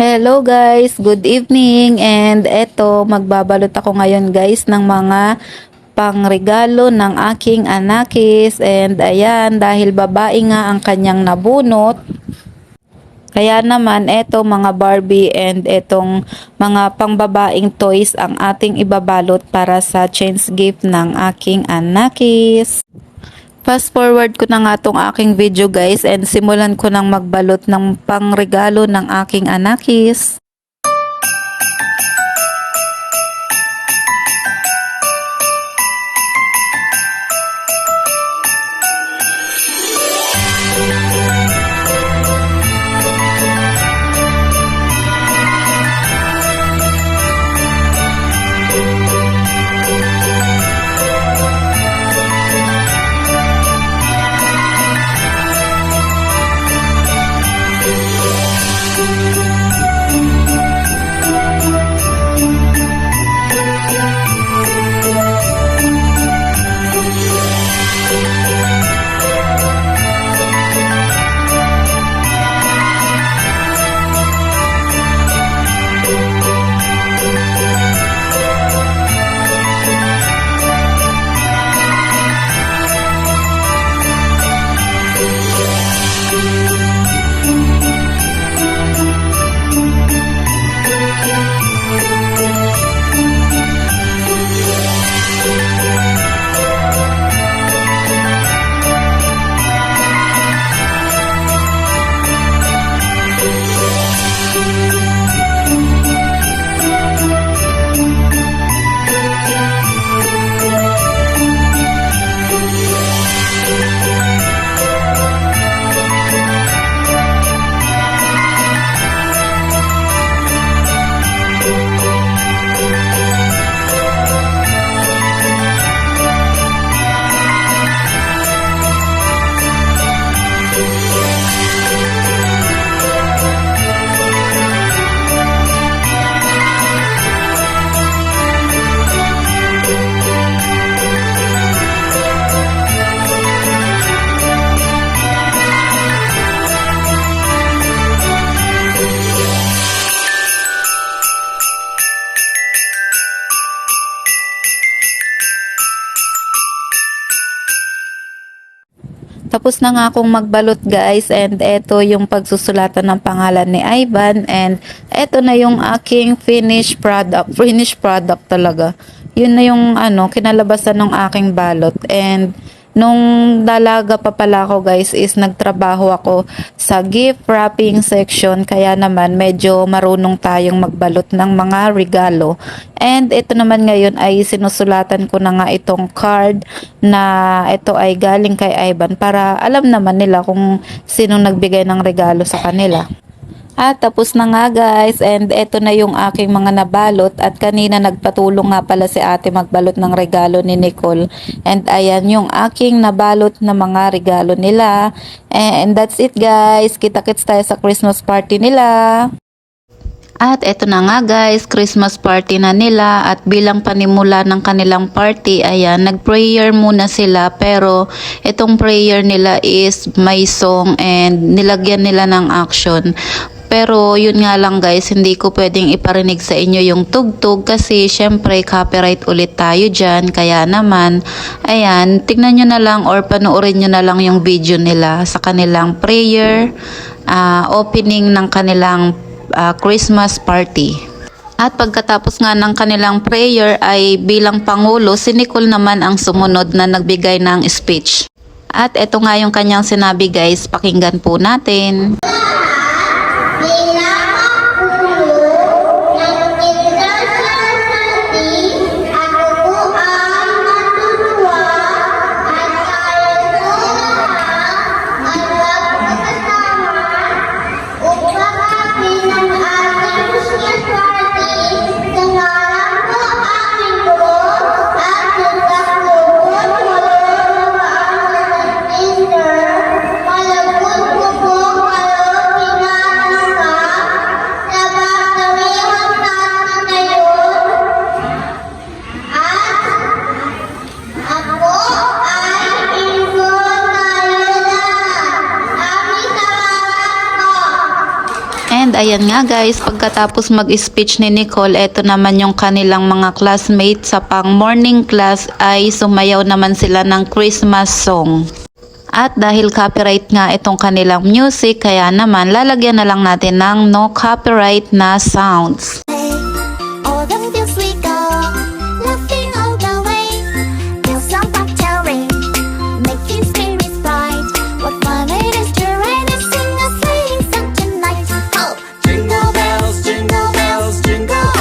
Hello guys, good evening, and eto magbabalot ako ngayon guys ng mga pangregalo ng aking anakis. And ayan, dahil babae nga ang kanyang nabunot, kaya naman eto mga Barbie and etong mga pangbabaing toys ang ating ibabalot para sa change gift ng aking anakis. Fast forward ko na nga tong aking video guys, and simulan ko nang magbalot ng pangregalo ng aking anakis. Tapos na nga akong magbalot guys, and eto yung pagsusulatan ng pangalan ni Ivan, and eto na yung aking finished product talaga. Yun na yung kinalabasan ng aking balot. And nung dalaga pa pala ako guys is nagtrabaho ako sa gift wrapping section, kaya naman medyo marunong tayong magbalot ng mga regalo. And ito naman ngayon ay sinusulatan ko na nga itong card na ito ay galing kay Ivan para alam naman nila kung sinong nagbigay ng regalo sa kanila. At tapos na nga guys, and eto na yung aking mga nabalot, at kanina nagpatulong nga pala si ate magbalot ng regalo ni Nicole. And ayan yung aking nabalot na mga regalo nila. And that's it guys, kita-kits tayo sa Christmas party nila. At eto na nga guys, Christmas party na nila, at bilang panimula ng kanilang party, ayan, nag-prayer muna sila, pero itong prayer nila is may song and nilagyan nila ng action. Pero yun nga lang guys, hindi ko pwedeng iparinig sa inyo yung tugtog kasi syempre copyright ulit tayo dyan. Kaya naman, ayan, tignan nyo na lang or panoorin nyo na lang yung video nila sa kanilang prayer, opening ng kanilang Christmas party. At pagkatapos nga ng kanilang prayer ay bilang pangulo, si Nicole naman ang sumunod na nagbigay ng speech. At eto nga yung kanyang sinabi guys, pakinggan po natin. Malagod ko po kayo ayan nga guys, pagkatapos mag-speech ni Nicole, eto naman yung kanilang mga classmates sa pang morning class ay sumayaw naman sila ng Christmas song. At dahil copyright nga itong kanilang music, kaya naman lalagyan na lang natin ng no copyright na sounds. All the fields we go, laughing all the way. Feel some ring, making spirits bright. What fun it is to ride and sing a sleighing song tonight! Oh, jingle bells, jingle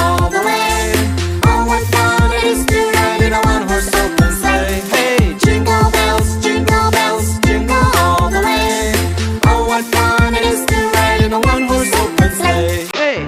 all the way. Oh, what fun it is to ride in a one-horse open sleigh. Hey, jingle bells, jingle all the way. Oh, what fun it is to ride in a one-horse open sleigh. Hey.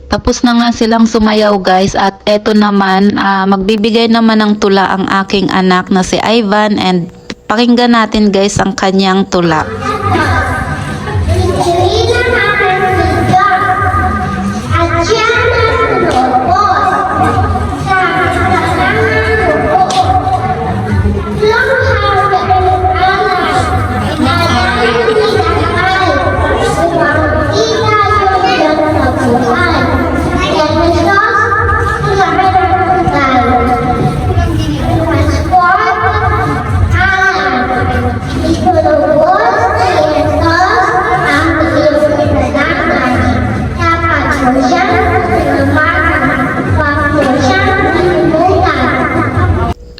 Tapos na nga silang sumayaw guys, at eto naman, magbibigay naman ng tula ang aking anak na si Ivan, and pakinggan natin guys ang kanyang tula.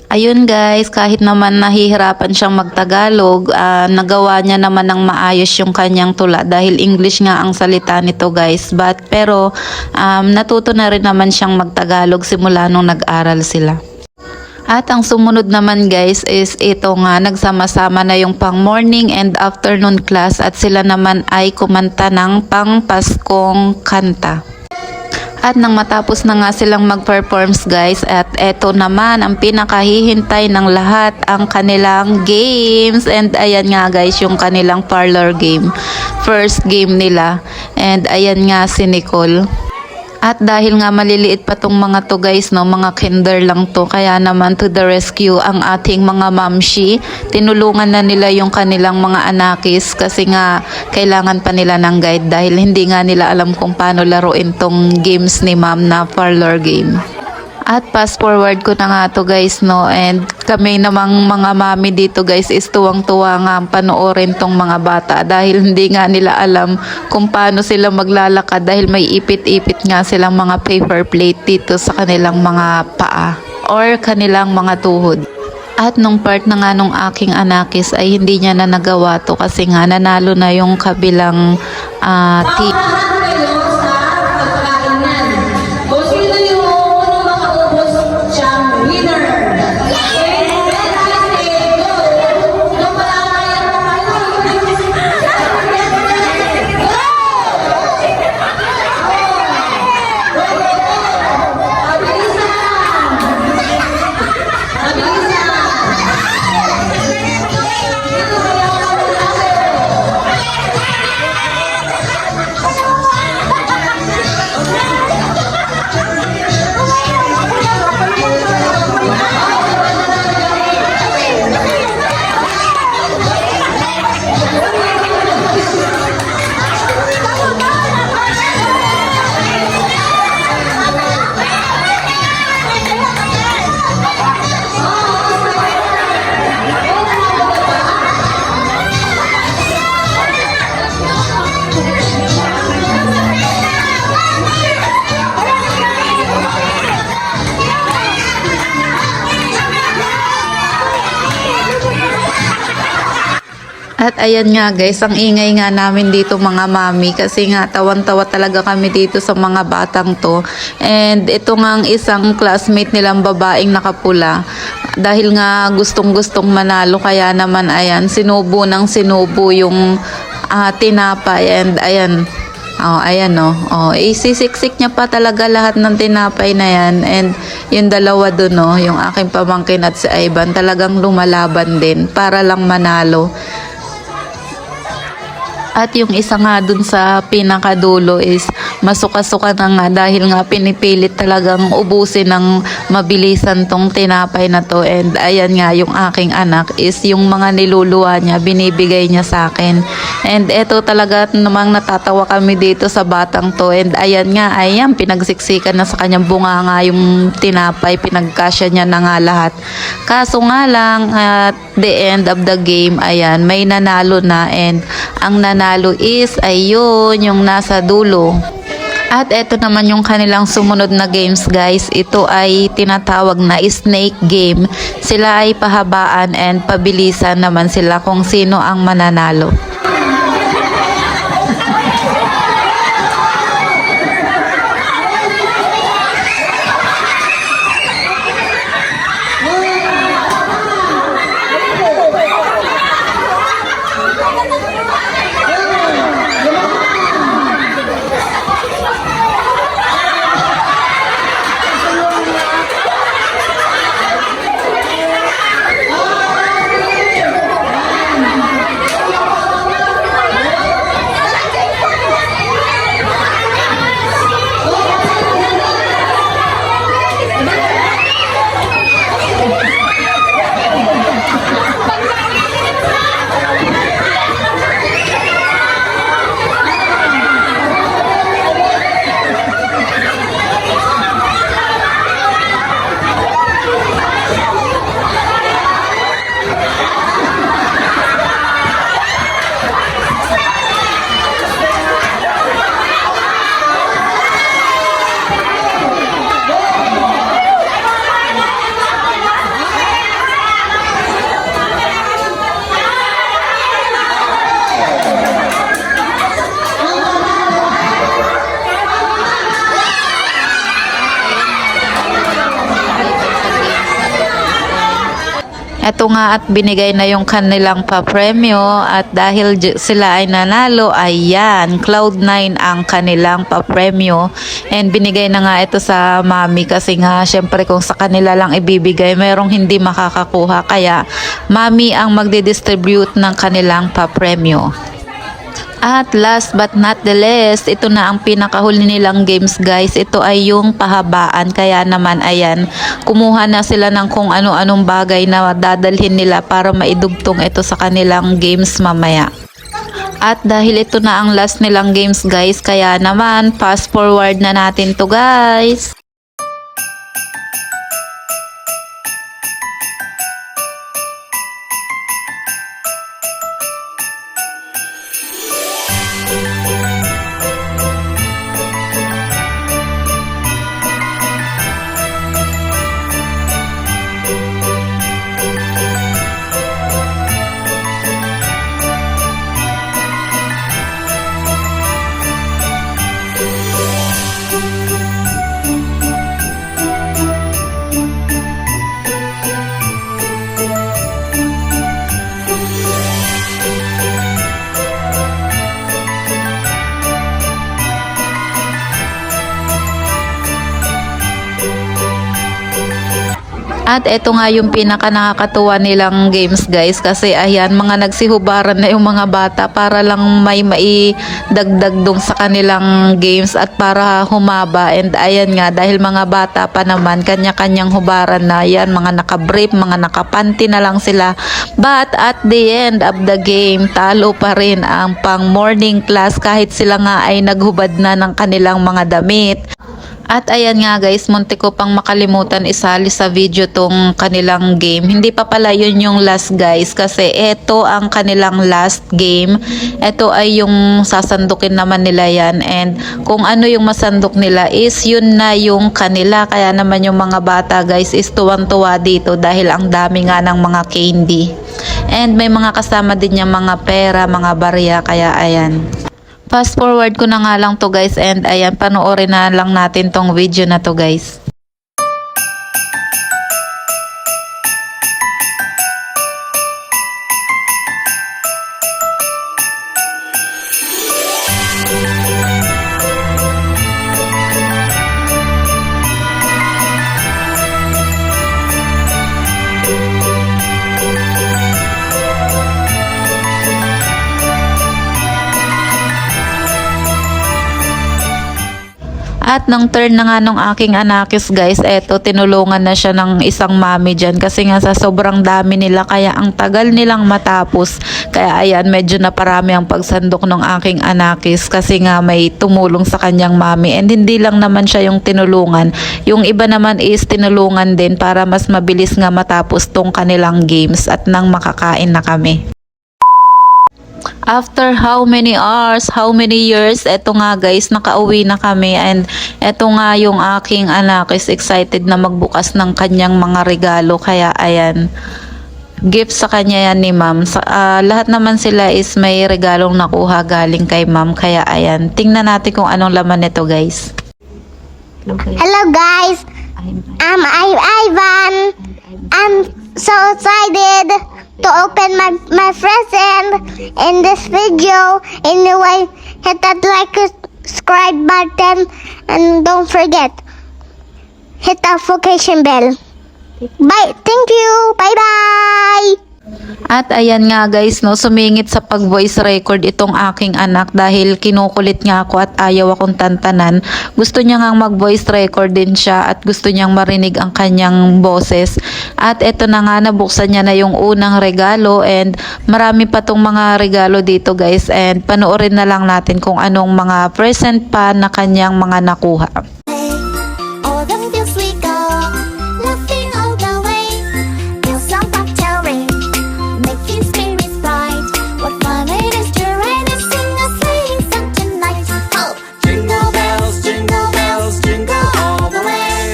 Ayun guys, kahit naman nahihirapan siyang magtagalog, nagawa niya naman ng maayos yung kanyang tula dahil English nga ang salita nito guys. Pero natuto na rin naman siyang magtagalog simula nung nag-aral sila. At ang sumunod naman guys is ito nga, nagsama-sama na yung pang morning and afternoon class at sila naman ay kumanta ng pang Paskong kanta. At nang matapos na nga silang mag-performs guys, at eto naman ang pinakahihintay ng lahat, ang kanilang games. And ayan nga guys yung kanilang parlor game, first game nila. And ayan nga si Nicole. At dahil nga maliliit pa tong mga to guys, no, mga kinder lang to, kaya naman to the rescue ang ating mga mamshi. Tinulungan na nila yung kanilang mga anakis kasi nga kailangan pa nila ng guide dahil hindi nga nila alam kung paano laruin tong games ni ma'am na parlor game. At fast forward ko na nga to guys, no, and kami namang mga mami dito guys is tuwang-tuwa nga panoorin tong mga bata dahil hindi nga nila alam kung paano sila maglalakad dahil may ipit-ipit nga silang mga paper plate dito sa kanilang mga paa or kanilang mga tuhod. At nung part na nga nung aking anakis ay hindi niya na nagawa to kasi nga nanalo na yung kabilang team. At ayan nga guys, ang ingay nga namin dito mga mami kasi nga tawan-tawa talaga kami dito sa mga batang to. And ito nga ang isang classmate nilang babaeng nakapula. Dahil nga gustong-gustong manalo kaya naman ayan, sinubo ng sinubo yung tinapay and ayan. Oh, ayan oh. Oh, isisiksik niya pa talaga lahat ng tinapay na yan. And yung dalawa dun oh, yung aking pamangkin at si Ivan talagang lumalaban din para lang manalo. At yung isa nga dun sa pinakadulo is masuka-suka na nga dahil nga pinipilit talagang ubusin ng mabilisan tong tinapay na to. And ayan nga yung aking anak is yung mga niluluwa niya binibigay niya sa akin. And eto talaga namang natatawa kami dito sa batang to. And ayan nga, ayan pinagsiksikan na sa kanyang bunga nga yung tinapay, pinagkasya niya na nga lahat. Kaso nga lang at the end of the game, ayan, may nanalo na and ang nanalo is ayun yung nasa dulo. At eto naman yung kanilang sumunod na games guys. Ito ay tinatawag na snake game. Sila ay pahabaan and pabilisan naman sila kung sino ang mananalo. Ito nga at binigay na yung kanilang papremyo at dahil sila ay nanalo, ayan, Cloud9 ang kanilang papremyo. And binigay na nga ito sa mami kasi nga syempre kung sa kanila lang ibibigay, merong hindi makakakuha. Kaya mami ang magdidistribute ng kanilang papremyo. At last but not the least, ito na ang pinakahuli nilang games guys. Ito ay yung pahabaan. Kaya naman ayan, kumuha na sila ng kung ano-anong bagay na dadalhin nila para maidugtong ito sa kanilang games mamaya. At dahil ito na ang last nilang games guys, kaya naman fast forward na natin to guys. At ito nga yung pinaka nakakatuwa nilang games guys kasi ayan mga nagsihubaran na yung mga bata para lang may maidagdag dong sa kanilang games at para humaba. And ayan nga dahil mga bata pa naman kanya-kanyang hubaran na yan, mga nakabrief, mga nakapanty na lang sila. But at the end of the game talo pa rin ang pang morning class kahit sila nga ay naghubad na ng kanilang mga damit. At ayan nga guys, munti ko pang makalimutan isali sa video tong kanilang game. Hindi pa pala yun yung last guys kasi ito ang kanilang last game. Ito ay yung sasandukin naman nila yan and kung ano yung masandok nila is yun na yung kanila. Kaya naman yung mga bata guys is tuwang-tuwa dito dahil ang dami nga ng mga candy. And may mga kasama din niya mga pera, mga barya, kaya ayan. Fast forward ko na nga lang to guys, and ayan, panoorin na lang natin tong video na to guys. At nang turn na nga nung aking anakis guys, eto tinulungan na siya ng isang mami dyan kasi nga sa sobrang dami nila, kaya ang tagal nilang matapos. Kaya ayan, medyo naparami ang pagsandok ng aking anakis kasi nga may tumulong sa kanyang mami. And hindi lang naman siya yung tinulungan, yung iba naman is tinulungan din para mas mabilis nga matapos tong kanilang games at nang makakain na kami. After how many hours, how many years, eto nga guys, nakauwi na kami, and eto nga yung aking anak is excited na magbukas ng kanyang mga regalo, kaya ayan, gift sa kanya yan ni ma'am. Lahat naman sila is may regalong nakuha galing kay ma'am, kaya ayan, tingnan natin kung anong laman nito guys. Hello guys, I'm Ivan. I'm so excited to open my present in this video. Anyway, hit that like and subscribe button, and don't forget, hit the notification bell. Bye. Thank you. Bye bye. At ayan nga guys, no, sumingit sa pag voice record itong aking anak dahil kinukulit nga ako at ayaw akong tantanan. Gusto niya nga mag voice record din siya at gusto niyang marinig ang kanyang boses. At eto na nga, nabuksan niya na yung unang regalo, and marami pa tong mga regalo dito guys, and panoorin na lang natin kung anong mga present pa na kanyang mga nakuha. All the fields we go, laughing all the way. Till some cocktail ring, making spirits bright. What fun it is to ride and sing a sleighing song tonight. Oh, jingle bells, jingle all the way.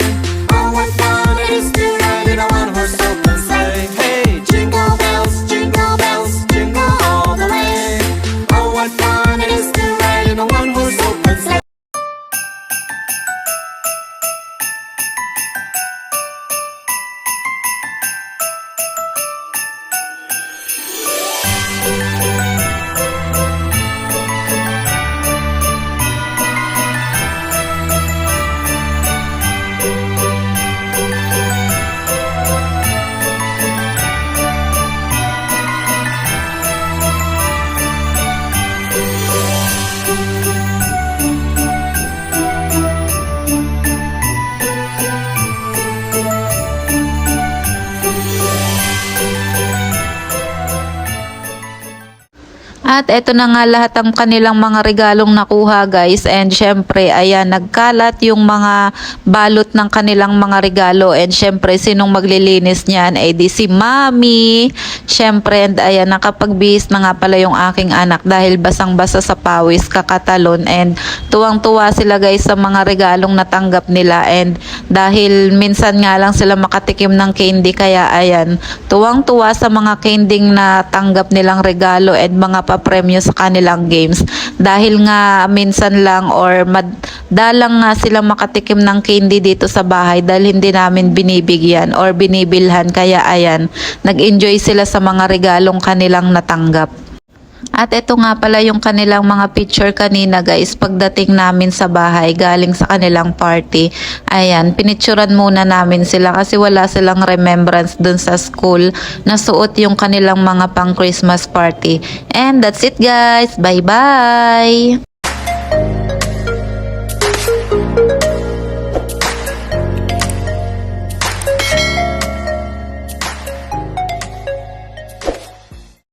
Oh, what fun it is to ride in a one-horse open sleigh. Hey, Jingle bells, jingle all the way. Oh, what fun it is to ride in a one-horse open sleigh. At eto na nga lahat ang kanilang mga regalong nakuha guys, and syempre ayan, nagkalat yung mga balot ng kanilang mga regalo, and syempre sinong maglilinis niyan ay di si mami. Syempre, and ayan, nakapagbihis na nga pala yung aking anak dahil basang-basa sa pawis, kakatalon, and tuwang-tuwa sila guys sa mga regalong natanggap nila, and dahil minsan nga lang sila makatikim ng candy, kaya ayan, tuwang-tuwa sa mga candyng natanggap nilang regalo and mga papremyo sa kanilang games, dahil nga minsan lang or madalang nga sila makatikim ng candy dito sa bahay dahil hindi namin binibigyan or binibilhan, kaya ayan, nag-enjoy sila sa mga regalong kanilang natanggap. At ito nga pala yung kanilang mga picture kanina guys, pagdating namin sa bahay galing sa kanilang party. Ayan, pinicturan muna namin sila kasi wala silang remembrance dun sa school na suot yung kanilang mga pang Christmas party. And that's it guys, bye bye!